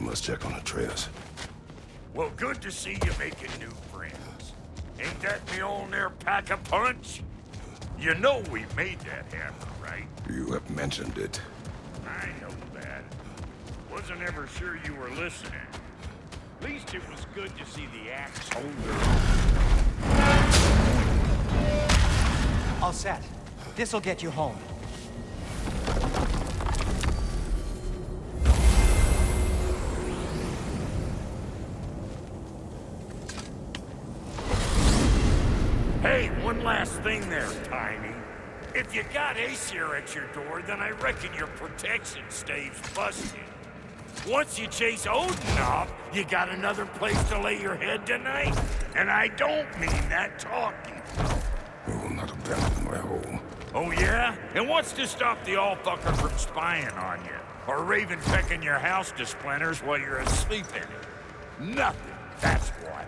must check on Atreus. Well, good to see you making new friends. Ain't that me old there pack a punch? You know we made that hammer, right? You have mentioned it. I know that. Wasn't ever sure you were listening. At least it was good to see the axe hold her own. All set. This'll get you home. Hey, one last thing there, Tiny. If you got Aesir at your door, then I reckon your protection stave's busted. Once you chase Odin off, you got another place to lay your head tonight? And I don't mean that talking. We will not abandon my home. Oh yeah? And what's to stop the all-fucker from spying on you? Or Raven pecking your house to splinters while you're asleep in it? Nothing, that's what.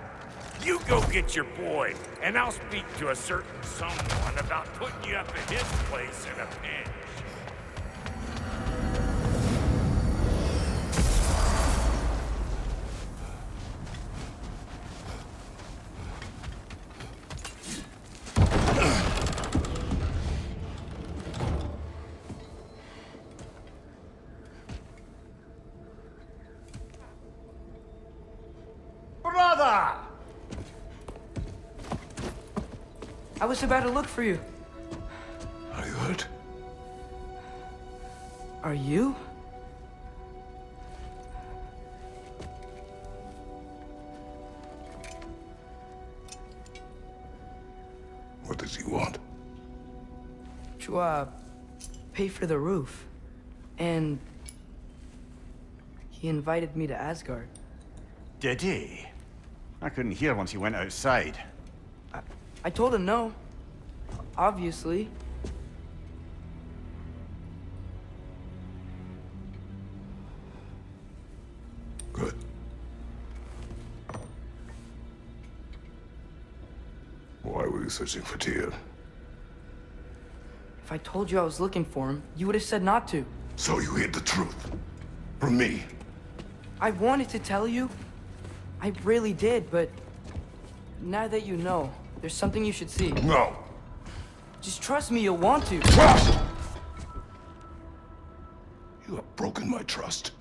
You go get your boy, and I'll speak to a certain someone about putting you up at his place in a pinch. Brother! I was about to look for you. Are you hurt? Are you? What does he want? To, pay for the roof. And he invited me to Asgard. Did he? I couldn't hear once he went outside. I told him no. Obviously. Good. Why were you searching for Tyr? If I told you I was looking for him, you would have said not to. So you hid the truth. From me. I wanted to tell you. I really did, but now that you know, there's something you should see. No. Just trust me, you'll want to. Trust! You have broken my trust.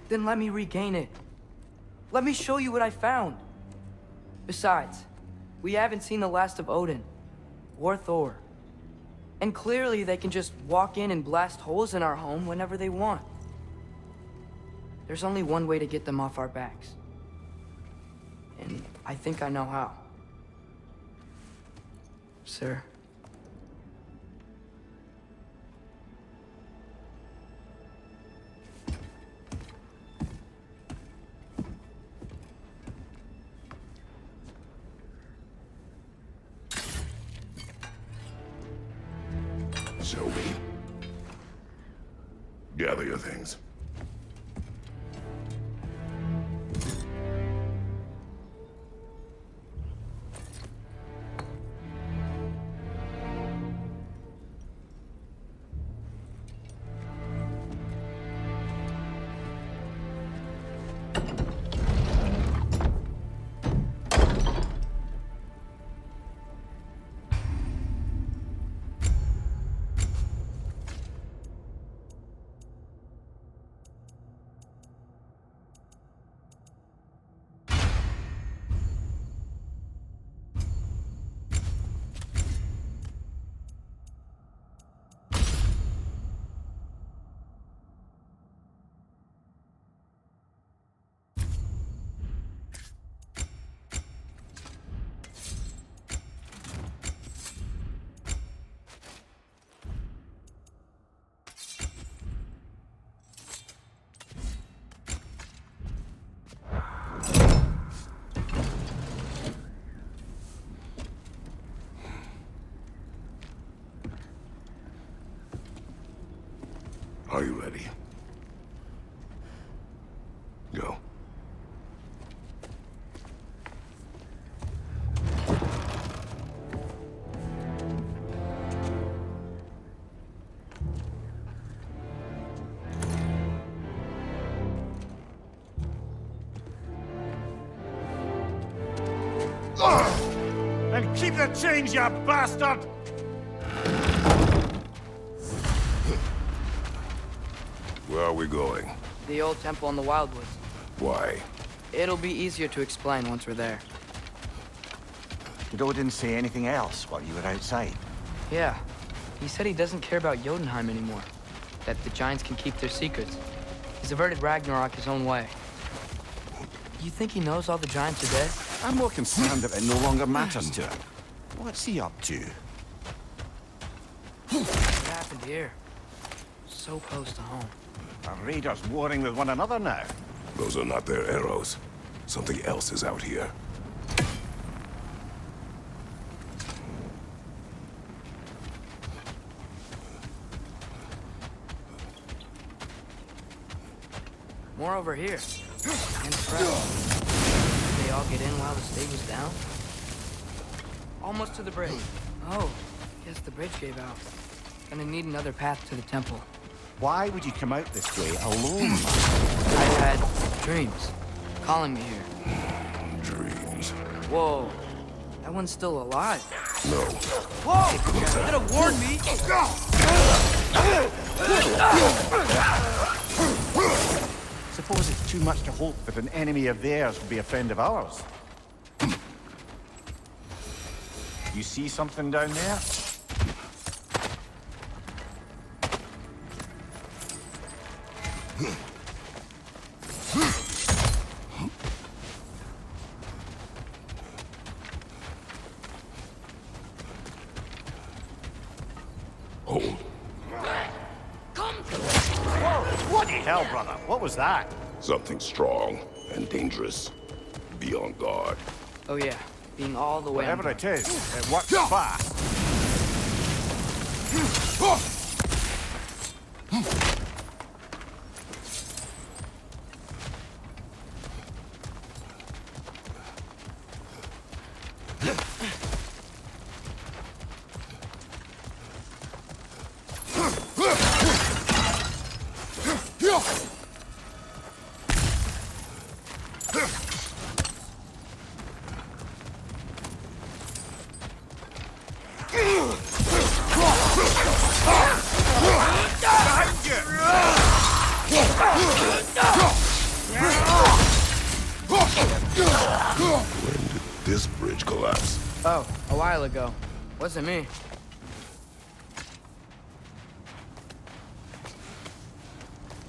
Then let me regain it. Let me show you what I found. Besides, we haven't seen the last of Odin. Or Thor. And clearly they can just walk in and blast holes in our home whenever they want. There's only one way to get them off our backs. And I think I know how. Sir. Show me. Gather your things. Are you ready? Go. And keep the change, you bastard! Where are we going? The old temple in the Wildwoods. Why? It'll be easier to explain once we're there. Did Odin say anything else while you were outside? Yeah. He said he doesn't care about Jotunheim anymore. That the Giants can keep their secrets. He's averted Ragnarok his own way. You think he knows all the Giants are dead? I'm more concerned that it no longer matters to him. What's he up to? What happened here? So close to home. Are raiders warring with one another now? Those are not their arrows. Something else is out here. More over here. And fresh. Did they all get in while the stage was down? Almost to the bridge. Oh, guess the bridge gave out. Gonna need another path to the temple. Why would you come out this way alone? I had dreams calling me here. Dreams. Whoa, that one's still alive. No. Whoa! You could have warned me! Suppose it's too much to hope that an enemy of theirs will be a friend of ours. You see something down there? Hold. Whoa! Bloody hell, brother! What was that? Something strong and dangerous. Be on guard. Oh yeah, being all the way Whatever under. it is, it works fast. When did this bridge collapse? Oh, a while ago. Wasn't me.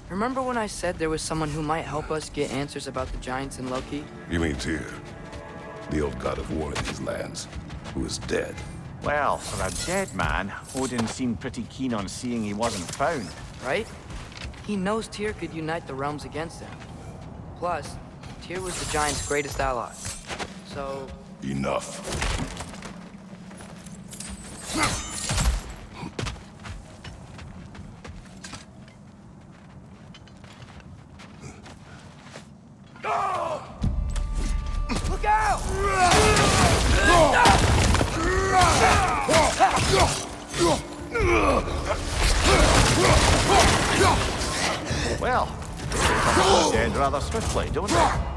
Remember when I said there was someone who might help us get answers about the Giants and Loki? You mean Tyr? The old god of war in these lands, who is dead. Well, for a dead man, Odin seemed pretty keen on seeing he wasn't found. Right? He knows Tyr could unite the realms against him. Plus, Tyr was the Giants' greatest ally. So, Enough. look out! Well, they dead rather swiftly, don't they?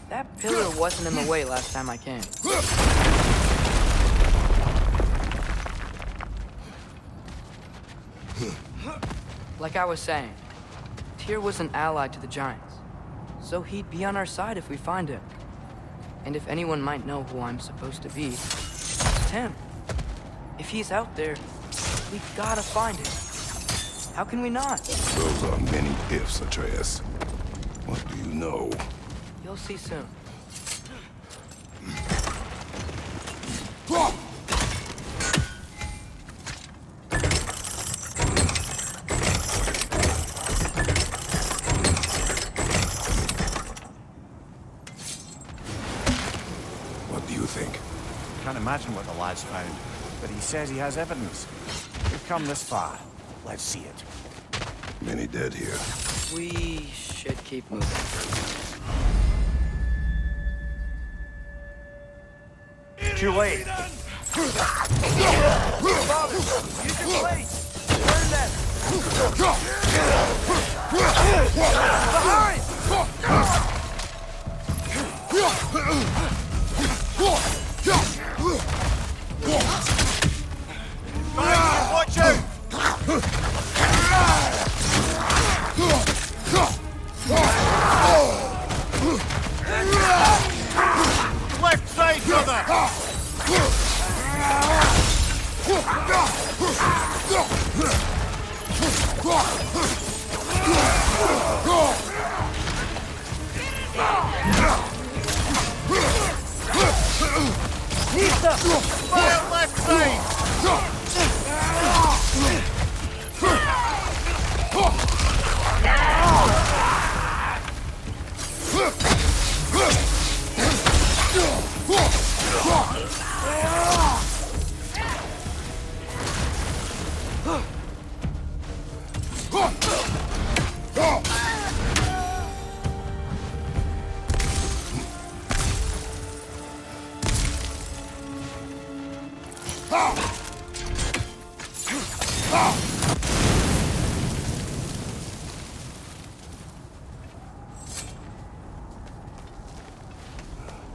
That pillar wasn't in the way last time I came. Like I was saying, Tyr was an ally to the Giants, so he'd be on our side if we find him. And if anyone might know who I'm supposed to be, it's him. If he's out there, we gotta find him. How can we not? Those are many ifs, Atreus. What do you know? You'll see soon. What do you think? Can't imagine what the lad's found, but he says he has evidence. We've come this far. Let's see it. Many dead here. We should keep moving. Too late. Father, use your blade! Burn them! Behind! Watch out! Left side, brother! Fire left side!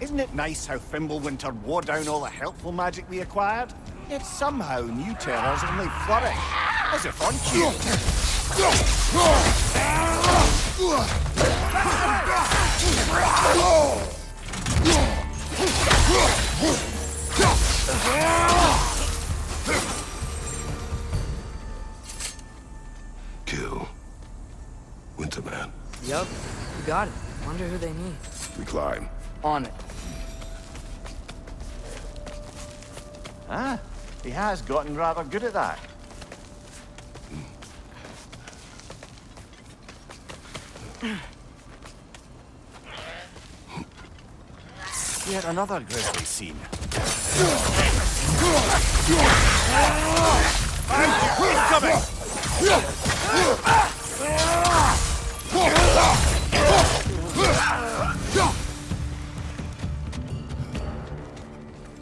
Isn't it nice how Fimbulwinter wore down all the helpful magic we acquired? Yet somehow new terrors only flourish, as if on cue. Kill. Winterman. Yup, you got it. Wonder who they need. We climb. On it. Ah, he has gotten rather good at that. Yet another grisly scene. Incoming!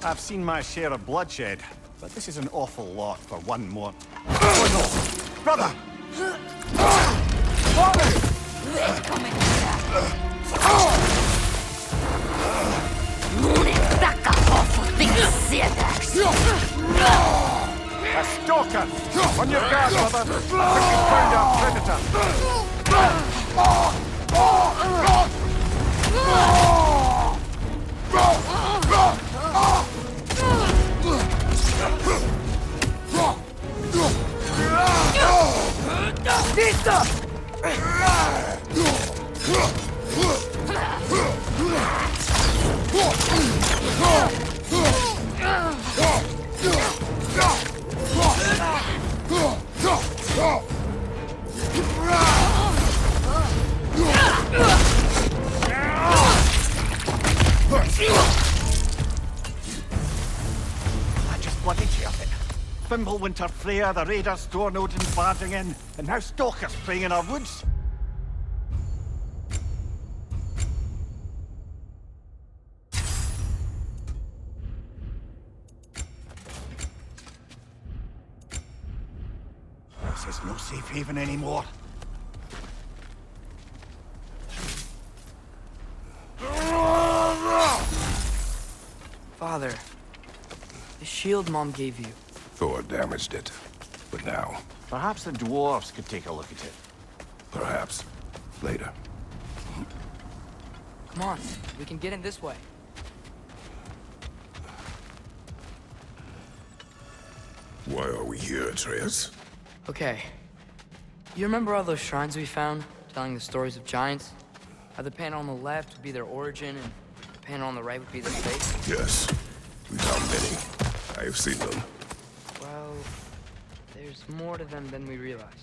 I've seen my share of bloodshed, but this is an awful lot for one more. Oh no! Brother! A stalker! On your guard, brother! I think we found our predator! I just bloody killed it. Fimbulwinter Freya, the raiders, Storm Odin barging in, and now stalkers playing in our woods. This is no safe haven anymore. Father, the shield Mom gave you. Thor damaged it. But now, Perhaps the dwarves could take a look at it. Perhaps. Later. Come on, we can get in this way. Why are we here, Atreus? Okay. You remember all those shrines we found, telling the stories of giants? How the panel on the left would be their origin, and the panel on the right would be their fate? Yes. We found many. I have seen them. Well, there's more to them than we realized.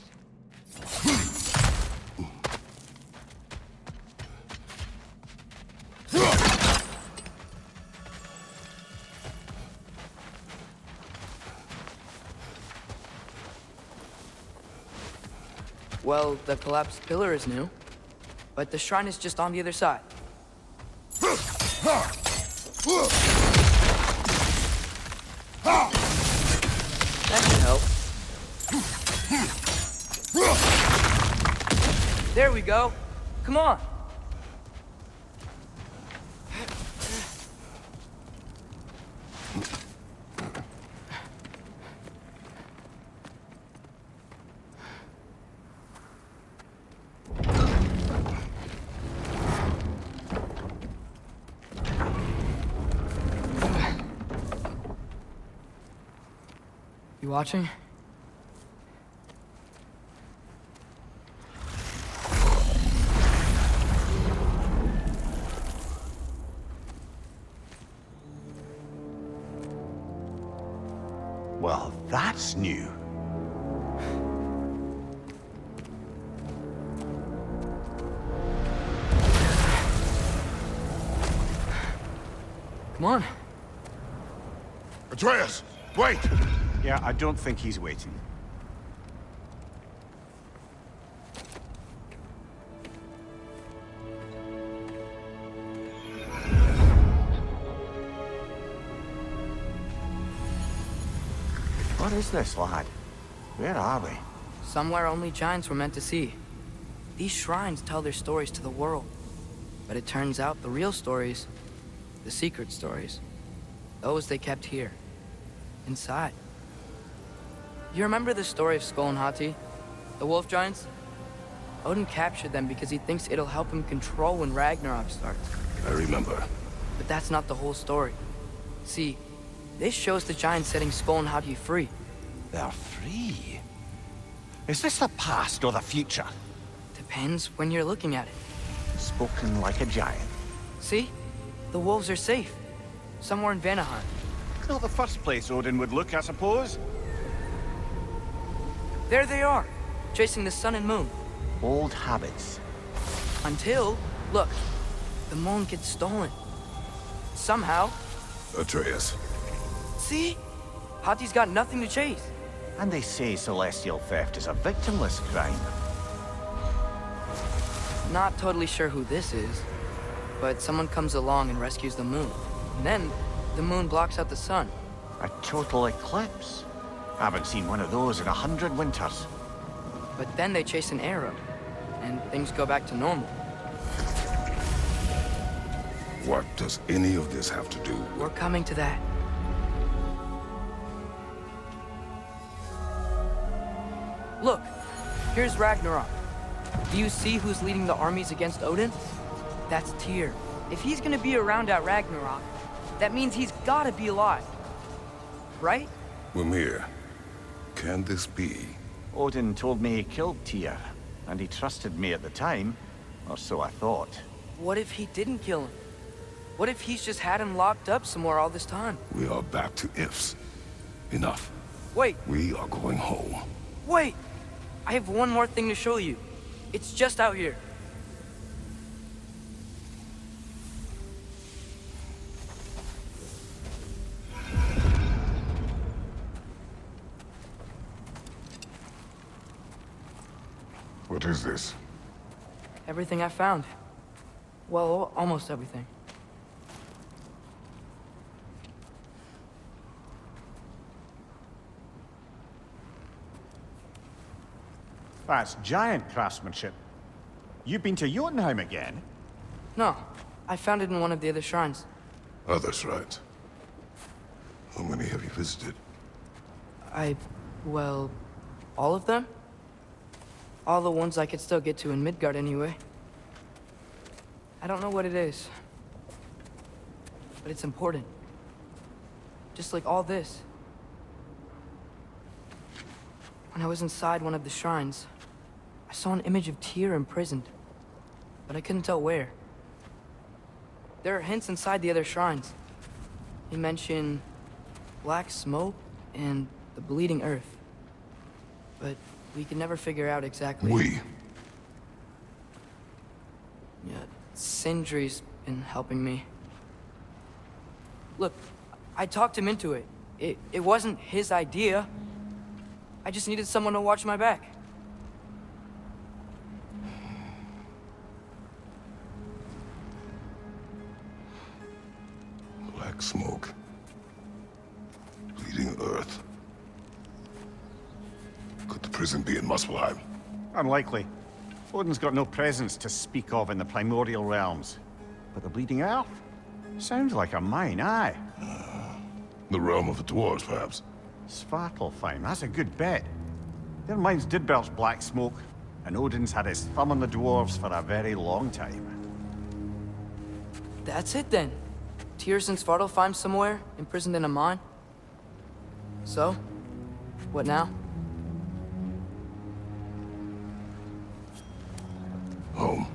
Well, the collapsed pillar is new, but the shrine is just on the other side. That should help. There we go. Come on. You watching? Well, that's new. Come on. Atreus! Wait! Yeah, I don't think he's waiting. What is this, lad? Where are we? Somewhere only giants were meant to see. These shrines tell their stories to the world. But it turns out the real stories, the secret stories, those they kept here, inside. You remember the story of Skull and Hati, the wolf giants? Odin captured them because he thinks it'll help him control when Ragnarok starts. I remember. But that's not the whole story. See, this shows the giants setting Skull and Hati free. They're free. Is this the past or the future? Depends when you're looking at it. Spoken like a giant. See? The wolves are safe. Somewhere in Vanaheim. Not the first place Odin would look, I suppose. There they are, chasing the sun and moon. Old habits. Until, look, the moon gets stolen. Somehow. Atreus. See? Hati's got nothing to chase. And they say celestial theft is a victimless crime. Not totally sure who this is, but someone comes along and rescues the moon. And then, the moon blocks out the sun. A total eclipse. Haven't seen one of those in 100 winters. But then they chase an arrow, and things go back to normal. What does any of this have to do with... We're coming to that. Look, here's Ragnarok. Do you see who's leading the armies against Odin? That's Tyr. If he's gonna be around at Ragnarok, that means he's gotta be alive. Right? Mimir, can this be? Odin told me he killed Tyr, and he trusted me at the time, or so I thought. What if he didn't kill him? What if he's just had him locked up somewhere all this time? We are back to ifs. Enough. Wait, We are going home. wait! I have one more thing to show you. It's just out here. What is this? Everything I found. Well, almost everything. That's giant craftsmanship. You've been to Jotunheim again? No, I found it in one of the other shrines. Other shrines. How many have you visited? Well, All of them? All the ones I could still get to in Midgard anyway. I don't know what it is, but it's important. Just like all this. When I was inside one of the shrines, I saw an image of Tyr imprisoned, but I couldn't tell where. There are hints inside the other shrines. They mention black smoke and the bleeding earth. But we could never figure out exactly... Yeah, Sindri's been helping me. Look, I talked him into it. It wasn't his idea. I just needed someone to watch my back. Black smoke. Bleeding earth. Could the prison be in Muspelheim? Unlikely. Odin's got no presence to speak of in the primordial realms. But the Bleeding Earth? Sounds like a mine, aye. The realm of the dwarves, perhaps? Svartalfheim, that's a good bet. Their mines did belch black smoke, and Odin's had his thumb on the dwarves for a very long time. That's it then. Tyr's in Svartalfheim somewhere, imprisoned in a mine. So, what now? Home.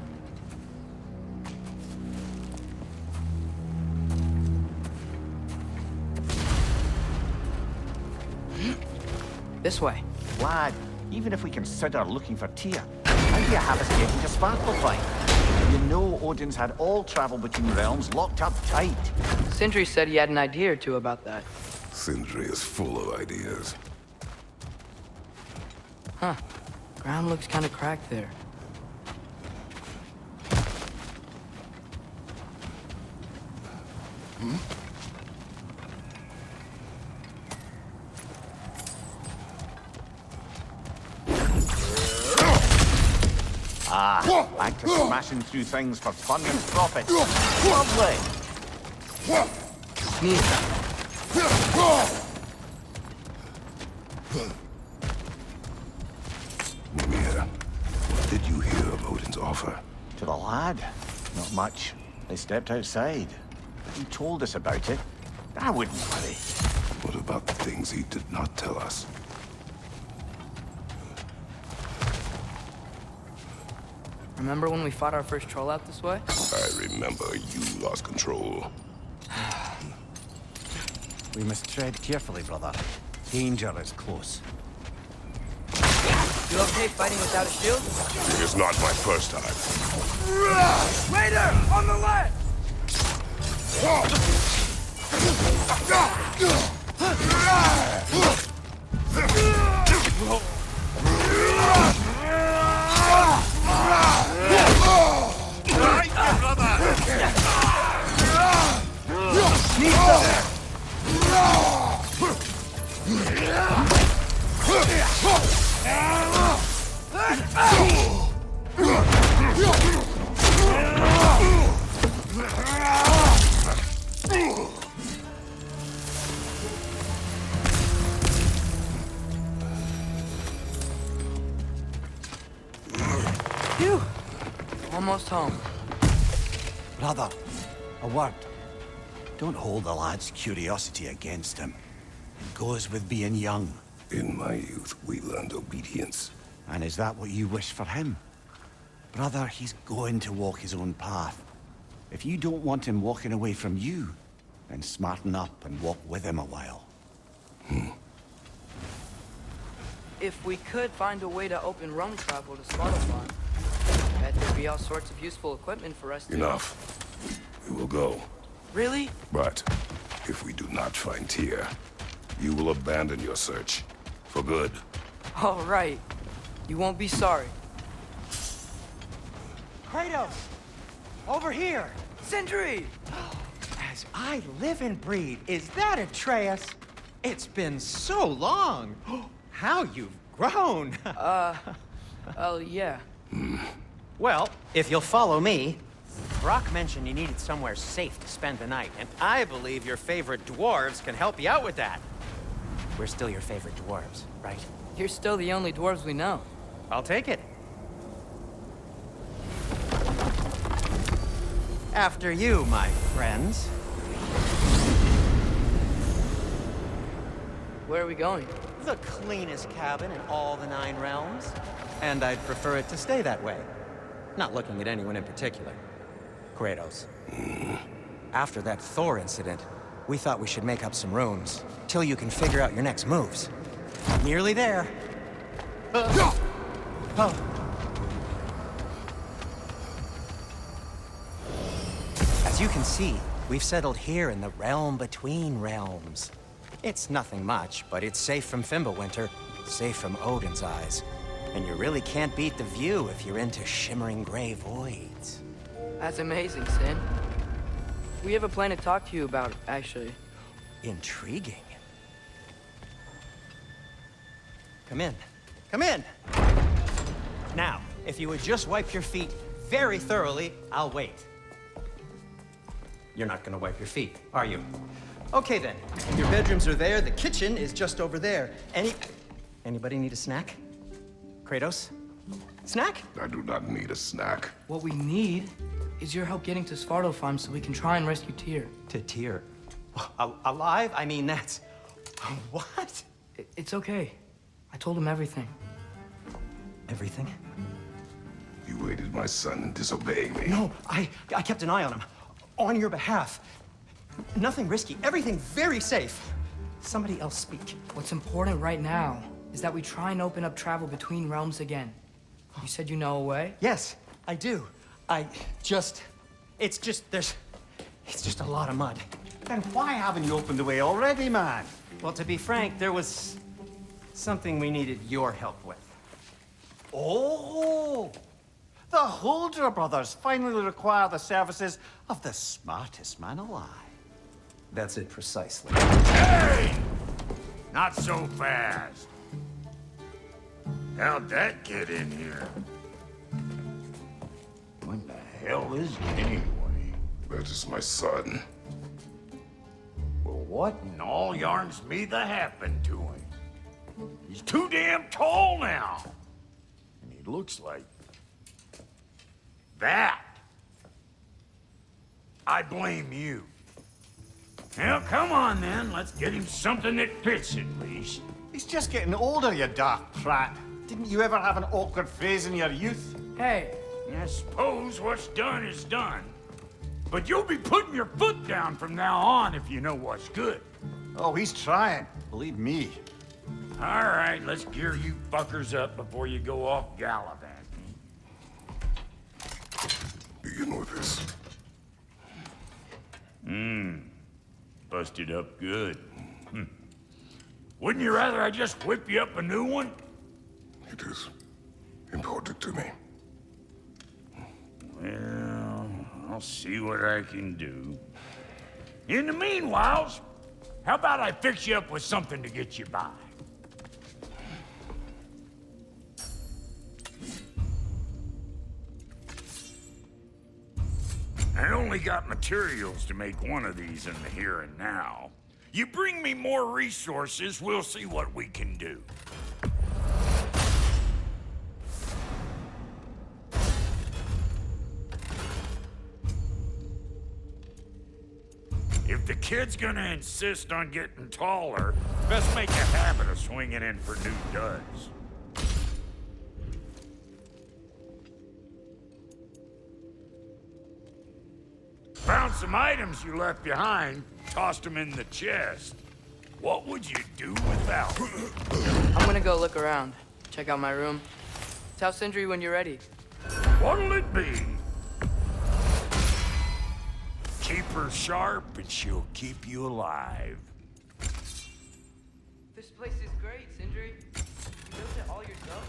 This way. Lad, even if we consider looking for Tyr, how do you have us getting to Svartalfheim? You know Odin's had all travel between realms locked up tight. Sindri said he had an idea or two about that. Sindri is full of ideas. Huh. Ground looks kind of cracked there. Back to smashing through things for fun and profit. Lovely. Mimir, what did you hear of Odin's offer? To the lad? Not much. They stepped outside. But he told us about it. I wouldn't worry. What about the things he did not tell us? Remember when we fought our first troll out this way? I remember you lost control. We must tread carefully, brother. Danger is close. You okay fighting without a shield? It is not my first time. Raider! On the left! Phew. Almost home. Brother, a word. Don't hold the lad's curiosity against him. It goes with being young. In my youth, we learned obedience. And is that what you wish for him? Brother, he's going to walk his own path. If you don't want him walking away from you, then smarten up and walk with him a while. If we could find a way to open roam travel to Svartalfheim, bet there'd be all sorts of useful equipment for us to... Enough. We will go. Really? But if we do not find Tyr, you will abandon your search. For good. All right. You won't be sorry. Kratos! Over here! Sindri! As I live and breathe, is that Atreus? It's been so long! How you've grown! Oh, yeah. Well, if you'll follow me, Brock mentioned you needed somewhere safe to spend the night, and I believe your favorite dwarves can help you out with that. We're still your favorite dwarves, right? You're still the only dwarves we know. I'll take it. After you, my friends. Where are we going? The cleanest cabin in all the 9 realms. And I'd prefer it to stay that way. Not looking at anyone in particular. Kratos. After that Thor incident, we thought we should make up some rooms, till you can figure out your next moves. Nearly there. Oh. As you can see, we've settled here in the realm between realms. It's nothing much, but it's safe from Fimbulwinter, safe from Odin's eyes. And you really can't beat the view if you're into shimmering gray voids. That's amazing, Sin. We have a plan to talk to you about, actually. Intriguing. Come in. Come in! Now, if you would just wipe your feet very thoroughly, I'll wait. You're not gonna wipe your feet, are you? Okay then. Your bedrooms are there, the kitchen is just over there. Anybody need a snack? Kratos? Snack? I do not need a snack. What we need is your help getting to Svartalfheim so we can try and rescue Tyr. To Tyr. Alive? I mean, that's... What? It's okay. I told him everything. Everything? You aided my son in disobeying me. No, I kept an eye on him. On your behalf. Nothing risky. Everything very safe. Somebody else speak. What's important right now is that we try and open up travel between realms again. You said you know a way? Yes, I do. It's just a lot of mud. Then why haven't you opened the way already, man? Well, to be frank, there was something we needed your help with. Oh! The Holder brothers finally require the services of the smartest man alive. That's it precisely. Hey! Not so fast. How'd that get in here? What the hell is it anyway? That is my son. Well, what in all yarns me that happened to him? He's too damn tall now. And he looks like... that. I blame you. Well, come on then. Let's get him something that fits at least. He's just getting older, you daft prat. Didn't you ever have an awkward phase in your youth? Hey, I suppose what's done is done. But you'll be putting your foot down from now on if you know what's good. Oh, he's trying. Believe me. All right, let's gear you fuckers up before you go off gallivanting. Begin with this. Busted up good. Wouldn't you rather I just whip you up a new one? It is important to me. Well, I'll see what I can do. In the meanwhile, how about I fix you up with something to get you by? I only got materials to make one of these in the here and now. You bring me more resources, we'll see what we can do. If the kid's gonna insist on getting taller, best make a habit of swinging in for new duds. Found some items you left behind, tossed them in the chest. What would you do without them? I'm gonna go look around. Check out my room. Tell Sindri when you're ready. What'll it be? Keep her sharp and she'll keep you alive. This place is great, Sindri. You built it all yourself?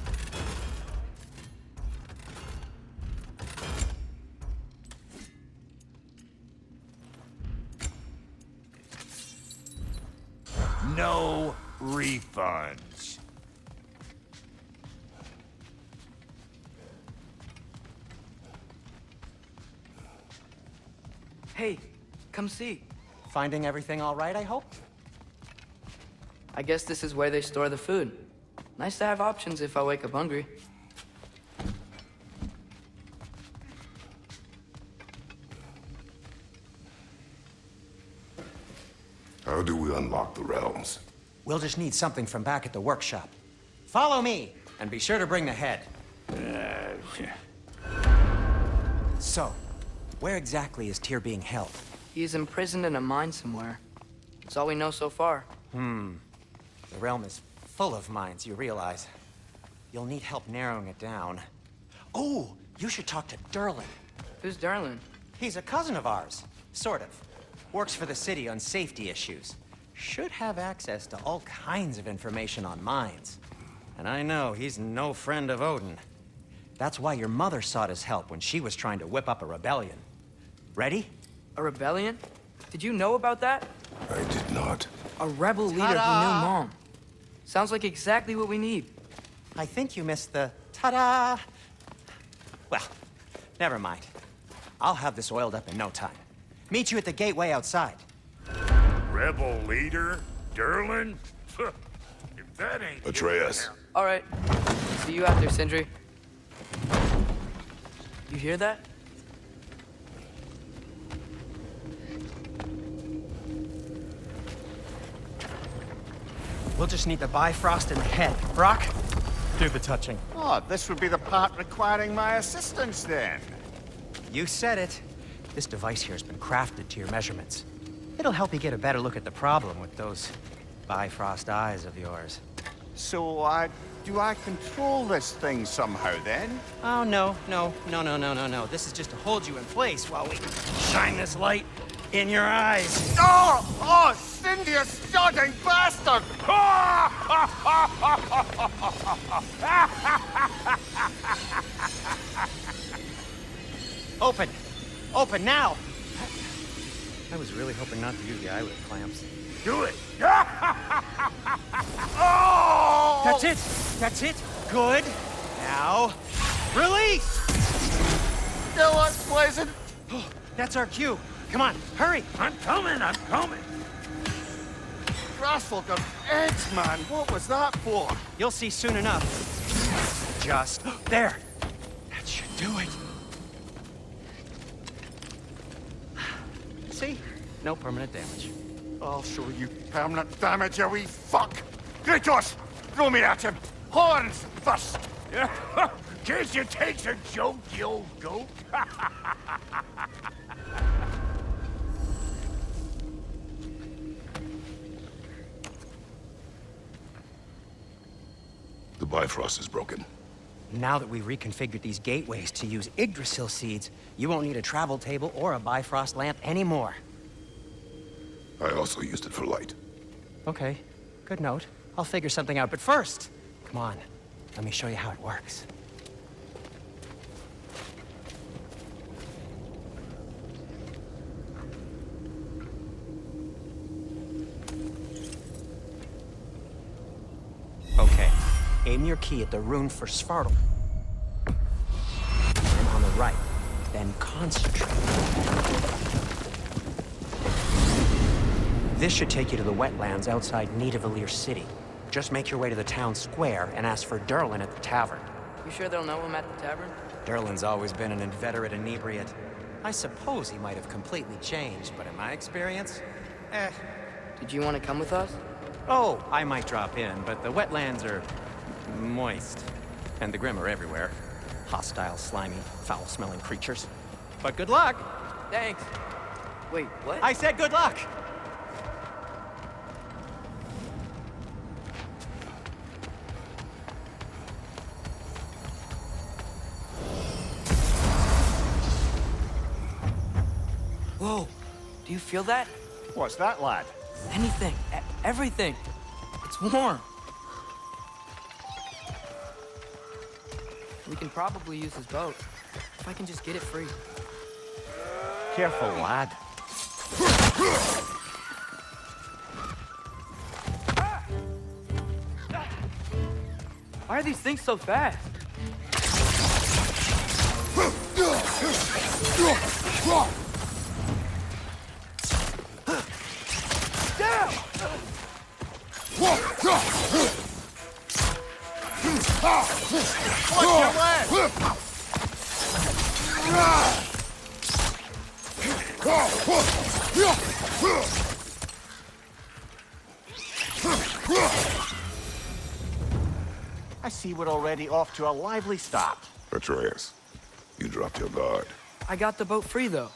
No refunds. Hey, come see. Finding everything all right, I hope? I guess this is where they store the food. Nice to have options if I wake up hungry. How do we unlock the realms? We'll just need something from back at the workshop. Follow me, and be sure to bring the head. So, where exactly is Tyr being held? He is imprisoned in a mine somewhere. That's all we know so far. The realm is full of mines, you realize. You'll need help narrowing it down. Oh, you should talk to Derlin. Who's Darlin? He's a cousin of ours, sort of. Works for the city on safety issues. Should have access to all kinds of information on mines. And I know he's no friend of Odin. That's why your mother sought his help when she was trying to whip up a rebellion. Ready? A rebellion? Did you know about that? I did not. A rebel leader who knew Mom. Sounds like exactly what we need. I think you missed the ta-da! Well, never mind. I'll have this oiled up in no time. Meet you at the gateway outside. Rebel leader? Derlin? If that ain't... Atreus. All right. See you after, Sindri. You hear that? We'll just need the Bifrost in the head. Brock, do the touching. Oh, this would be the part requiring my assistance then. You said it. This device here has been crafted to your measurements. It'll help you get a better look at the problem with those Bifrost eyes of yours. So, do I control this thing somehow then? Oh, no. This is just to hold you in place while we shine this light in your eyes. Oh, Cindy, you sodding bastard! Open now! I was really hoping not to use the eyelid clamps. Do it! Oh! That's it! Good. Now, release! Still unpleasant. That's our cue. Come on, hurry! I'm coming! Grassful of eggs, man. What was that for? You'll see soon enough. Just there. That should do it. See? No permanent damage. I'll show you permanent damage, you wee fuck! Kratos! Throw me at him! Horns first! Guess you takes a joke, you old goat. The Bifrost is broken. Now that we've reconfigured these gateways to use Yggdrasil seeds, you won't need a travel table or a Bifrost lamp anymore. I also used it for light. Okay, good note. I'll figure something out, but first, come on, let me show you how it works. Okay, aim your key at the rune for Svartal. And on the right, then concentrate. This should take you to the wetlands outside Nidavellir City. Just make your way to the town square and ask for Derlin at the tavern. You sure they'll know him at the tavern? Derlin's always been an inveterate inebriate. I suppose he might have completely changed, but in my experience, Did you want to come with us? Oh, I might drop in, but the wetlands are moist. And the Grim are everywhere. Hostile, slimy, foul-smelling creatures. But good luck! Thanks. Wait, what? I said good luck! Whoa, do you feel that? What's that, lad? Anything, everything. It's warm. We can probably use his boat, if I can just get it free. Careful, lad. Why are these things so fast? I see we're already off to a lively start. Atreus, you dropped your guard. I got the boat free, though.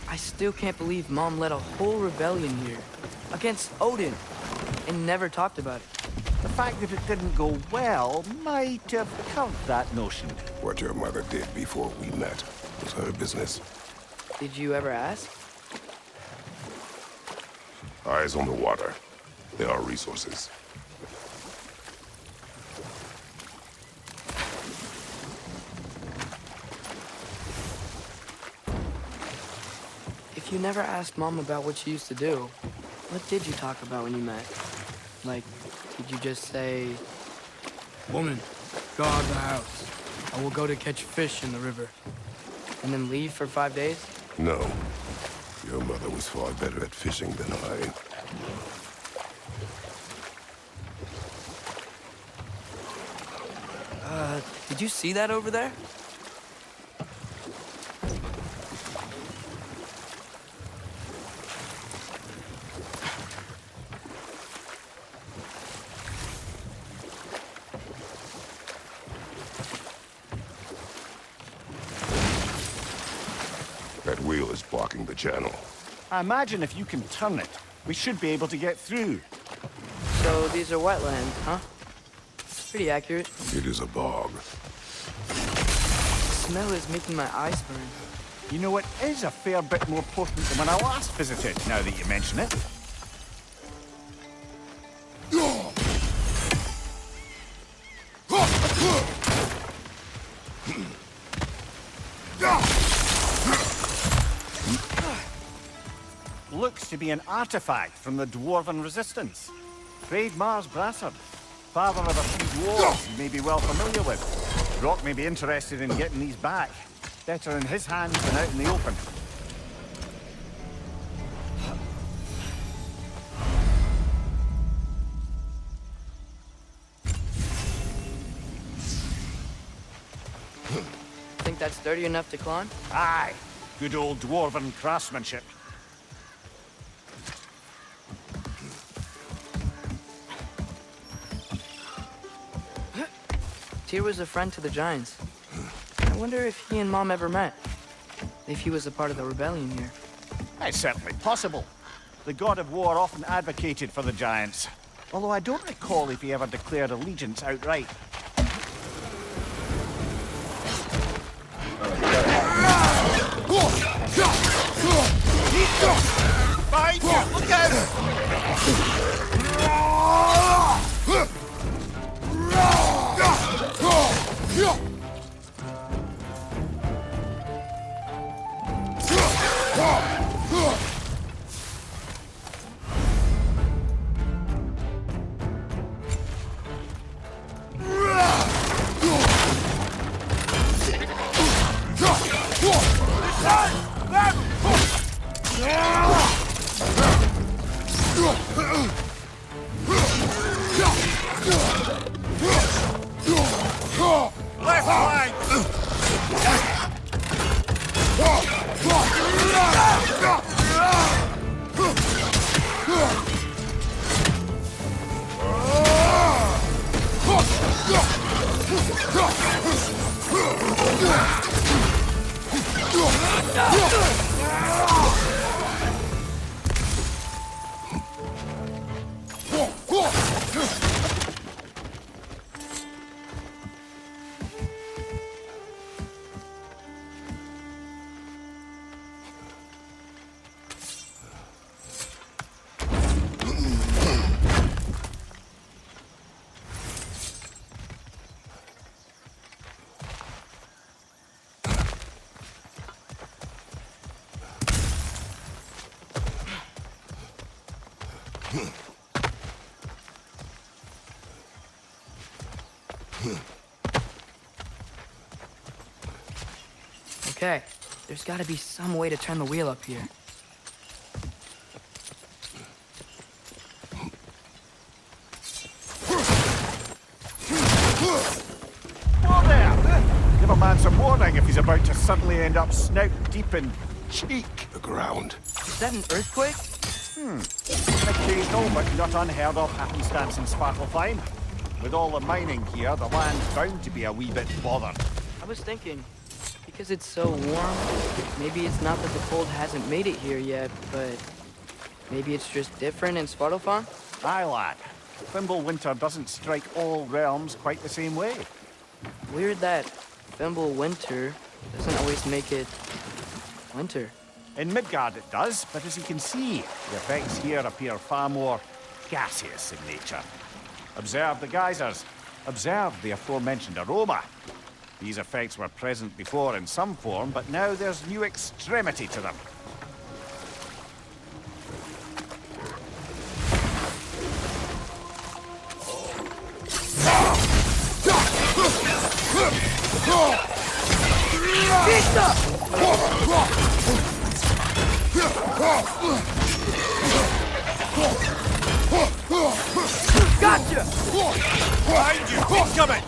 I still can't believe Mom led a whole rebellion here against Odin and never talked about it. The fact that it didn't go well might have curbed that notion. What your mother did before we met was her business. Did you ever ask? Eyes on the water. There are resources. If you never asked Mom about what she used to do, what did you talk about when you met? Like, did you just say, "Woman, go out of the house. I will go to catch fish in the river," and then leave for 5 days? No. Your mother was far better at fishing than I. Did you see that over there? That wheel is blocking the channel. I imagine if you can turn it, we should be able to get through. So these are wetlands, huh? Pretty accurate. It is a bog. The smell is making my eyes burn. You know, it is a fair bit more potent than when I last visited, now that you mention it. Looks to be an artifact from the Dwarven Resistance. Trade Mars Brassard, father of a few dwarves you may be well familiar with. Rock may be interested in getting these back. Better in his hands than out in the open. Think that's sturdy enough to climb? Aye, good old Dwarven craftsmanship. Tyr was a friend to the Giants. I wonder if he and Mom ever met. If he was a part of the rebellion here. It's certainly possible. The god of war often advocated for the Giants. Although I don't recall if he ever declared allegiance outright. Behind you! Look out! Left flank! Okay, there's gotta be some way to turn the wheel up here. Whoa there! Give a man some warning if he's about to suddenly end up snout deep in cheek. The ground. Is that an earthquake? An occasional but not unheard of happenstance in Svartalfheim. With all the mining here, the land's bound to be a wee bit bothered. I was thinking, because it's so warm, maybe it's not that the cold hasn't made it here yet, but maybe it's just different in Svartalfheim? Aye, lad. Thimble winter doesn't strike all realms quite the same way. Weird that Thimble winter doesn't always make it winter. In Midgard it does, but as you can see, the effects here appear far more gaseous in nature. Observe the geysers. Observe the aforementioned aroma. These effects were present before in some form, but now there's new extremity to them. Gotcha! Behind you! He's coming!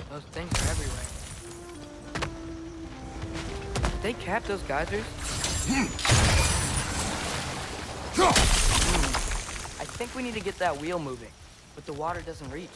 Those things are everywhere. Did they cap those geysers? I think we need to get that wheel moving, but the water doesn't reach.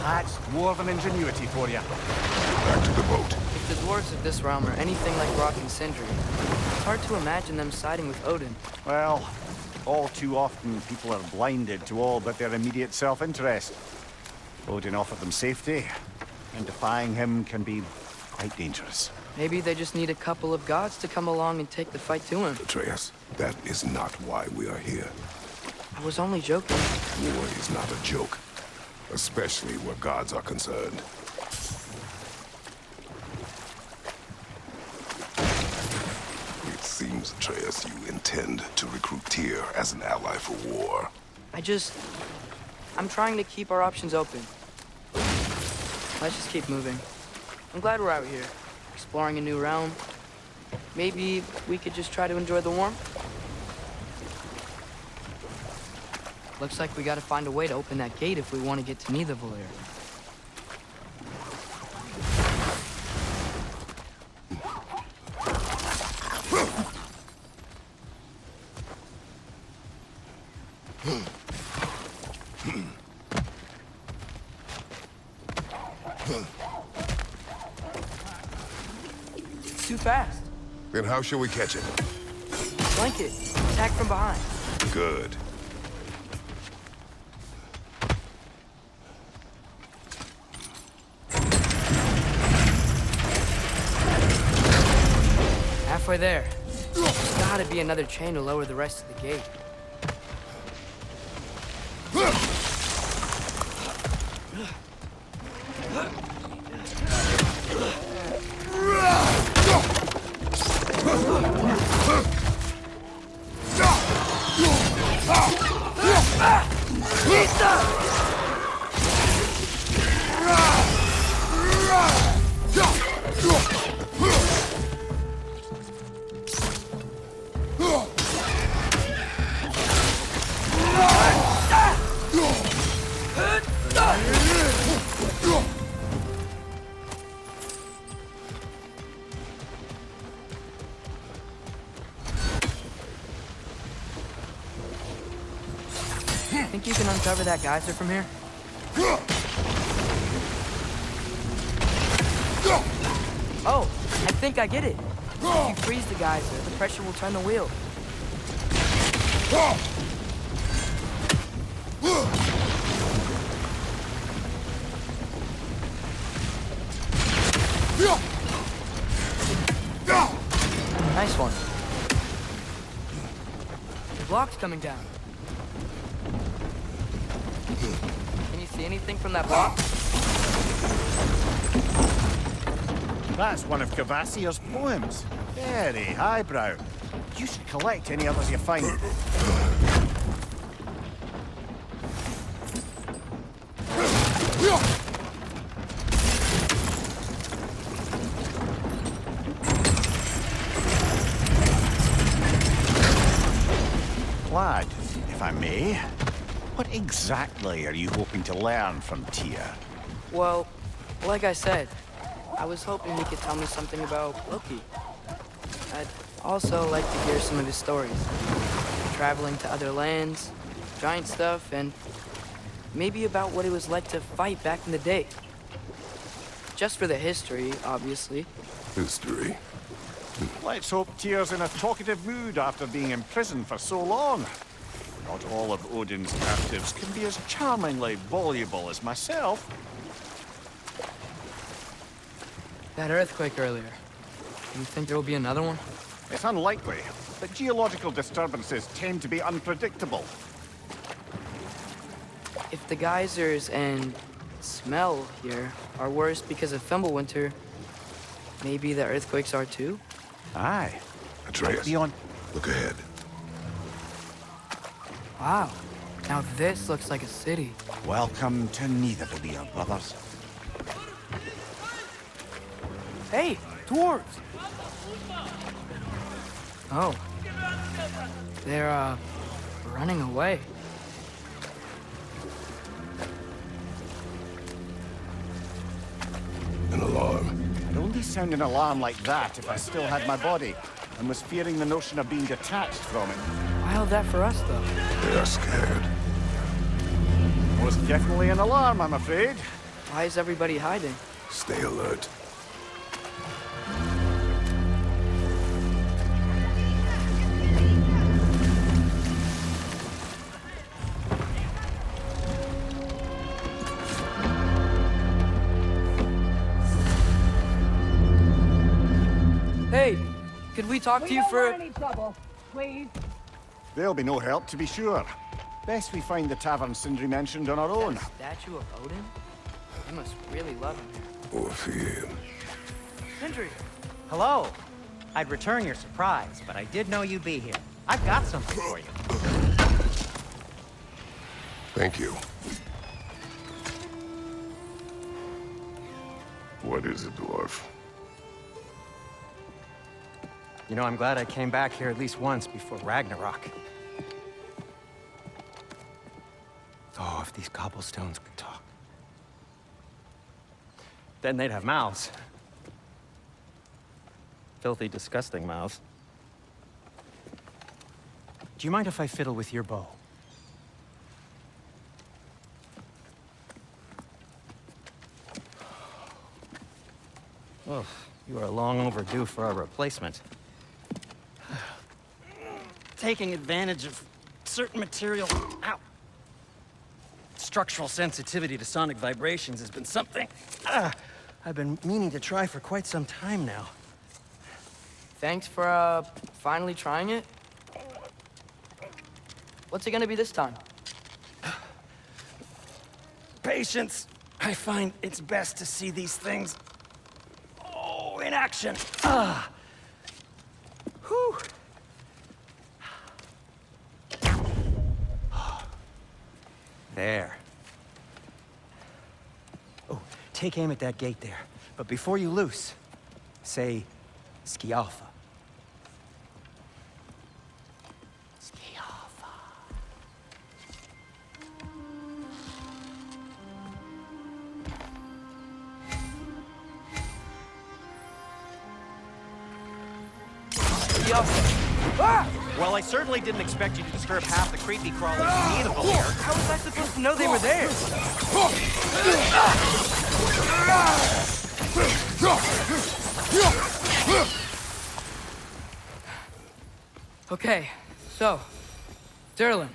That's dwarven ingenuity for you. Back to the boat. If the dwarves of this realm are anything like Rock and Sindri, it's hard to imagine them siding with Odin. Well, all too often people are blinded to all but their immediate self-interest. Odin offered them safety, and defying him can be quite dangerous. Maybe they just need a couple of gods to come along and take the fight to him. Atreus, that is not why we are here. I was only joking. War is not a joke, especially where gods are concerned. It seems, Atreus, you intend to recruit Tyr as an ally for war. I'm trying to keep our options open. Let's just keep moving. I'm glad we're out here, exploring a new realm. Maybe we could just try to enjoy the warmth? Looks like we gotta find a way to open that gate if we want to get to Nidavellir. Too fast. Then how shall we catch it? Flank it. Attack from behind. Good. Halfway there. There's gotta be another chain to lower the rest of the gate. Think you can uncover that geyser from here? Oh, I think I get it. If you freeze the geyser, the pressure will turn the wheel. Nice one. The block's coming down. Can you see anything from that block? That's one of Cavassier's poems. Very highbrow. You should collect any others you find. Lad, if I may, what exactly are you hoping to learn from Tyr? Well, like I said, I was hoping he could tell me something about Loki. I'd also like to hear some of his stories. Traveling to other lands, giant stuff, and maybe about what it was like to fight back in the day. Just for the history, obviously. History. Let's hope Tyr's in a talkative mood after being imprisoned for so long. Not all of Odin's captives can be as charmingly voluble as myself. That earthquake earlier. Do you think there will be another one? It's unlikely, but geological disturbances tend to be unpredictable. If the geysers and smell here are worse because of Fimbulwinter, maybe the earthquakes are too? Aye. Atreus, Beyond. look ahead. Wow. Now this looks like a city. Welcome to Neitherbeer, brothers. Hey, dwarves! Oh. They're, running away. An alarm. I'd only sound an alarm like that if I still had my body, and was fearing the notion of being detached from it. Why all that for us, though? They are scared. Most definitely an alarm, I'm afraid. Why is everybody hiding? Stay alert. Hey, could we talk to you for... any trouble, please. There'll be no help, to be sure. Best we find the tavern Sindri mentioned on our own. That statue of Odin? I must really love him. Or fear him. Sindri! Hello. I'd return your surprise, but I did know you'd be here. I've got something for you. Thank you. What is it, dwarf? You know, I'm glad I came back here at least once before Ragnarok. Oh, if these cobblestones could talk. Then they'd have mouths. Filthy, disgusting mouths. Do you mind if I fiddle with your bow? Oh, you are long overdue for a replacement. Taking advantage of certain material. Ow. Structural sensitivity to sonic vibrations has been something I've been meaning to try for quite some time now. Thanks for, finally trying it. What's it gonna be this time? Patience. I find it's best to see these things, in action. Whew. There. Oh, take aim at that gate there. But before you loose, say, Skialfa. Skialfa. Well, I certainly didn't expect you to disturb half the creepy crawlers immutable here. How was I supposed to know they were there? Okay, so, Derlin,